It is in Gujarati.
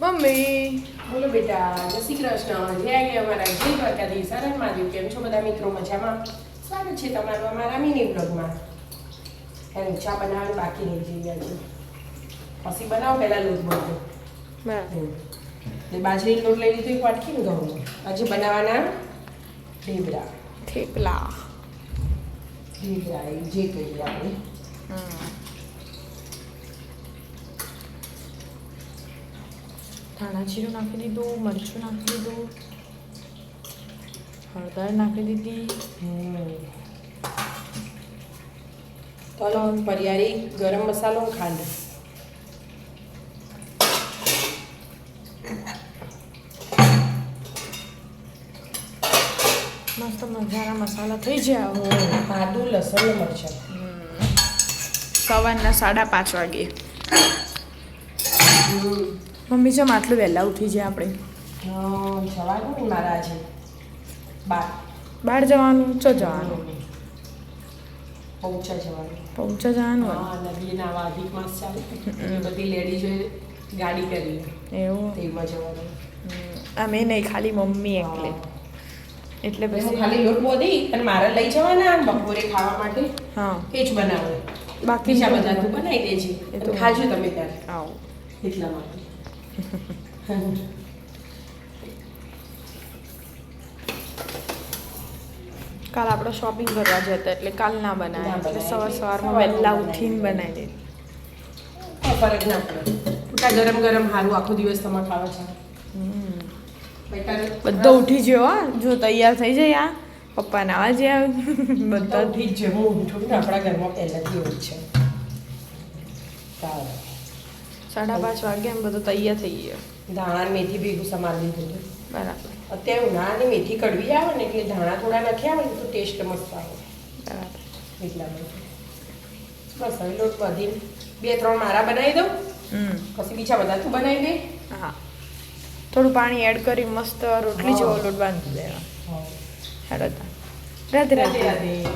મમ્મી બોલો બેટા, જય શ્રી કૃષ્ણ. જય આગે અમારા જય દ્વારકાધીશ. હરણ મહાદેવ. કેમ છો બધા મિત્રો? મજામાં? સ્વાગત છે તમારું અમારા મિની બ્લોગમાં. એમ ચા બનાવવાની બાકી રહી જઈ આજે. પછી બનાવો પહેલા લોટ બધો. બરાબર. બાજરી લોટ લઈ લીધો એક વાટકી ને ઘઉંનો. આજે બનાવવાના ઢેબરા. થેપલા. ઢેબરા એ જે કહીએ આપણે. ધાણા જીરું નાખી દીધું, મરચું નાખી દીધું, હળદર નાખી દીધી. તલ, પરિયારી, ગરમ મસાલો, ખાંડ. મસ્ત મજાના મસાલા થઈ ગયા. આદુ, લસણ ને મરચાં. સવારના 5:30 વાગે. મમ્મી જેમ આટલું વહેલા ઉઠી જાય આપણે. જવાનું ને મારા આજે બહાર જવાનું? ચો જવાનું? પહોંચા જવાનું. પહોંચા જવાનું? હા, નદીના આવા અધિક માસ ચાલે બધી લેડીઝોએ ગાડી કરી એવું તેમાં જવાનું. અમે નહીં, ખાલી મમ્મી એકલે. એટલે હું પછી ખાલી લોટ બોધી અને મારે લઈ જવાના બપોરે ખાવા માટે. હા, એ જ બનાવે. બાકી બીજા બધા તું બનાવી દેજે એ તો તો ખાજો તમે ત્યારે આવો. એટલા માટે. કાલ આપણે શોપિંગ કરવા જતા એટલે કાલ ના બનાવે. ના એટલે બનાવે. સવારમાં વહેલા ઉઠીને બનાવી દે. ફરક ના પડે. ઉઠા ગરમ ગરમ સારું આખો દિવસ તમારે ખાવા છે. બધો ઉઠી ગયો હા, જો તૈયાર થઈ જાય. આ પપ્પા નાવા જ્યાં બધા બધા ઉઠી જ જવું ઉઠું ને આપણા ઘરમાં પહેલાથી એવું જ છે. સારું. 5:30 વાગે એમ બધું તૈયાર થઈ ગયો. ધાણા ને મેથી ભેગું સમારી દીધું હતું. બરાબર અત્યારે ઉનાળાની મેથી કડવી આવે ને એટલે ધાણા થોડા નાખ્યા આવે ને તો ટેસ્ટ મસ્ત આવે. બરાબર. એટલા માટે બસ હવે લોટ બધી 2-3 મારા બનાવી દઉં પછી બીજા બધા તું બનાવી દે. હા, થોડું પાણી એડ કરી મસ્ત રોટલી જેવો લોટ બાંધી દેવા. હેડો તા. રાધે રાધે. રાધે રાધે.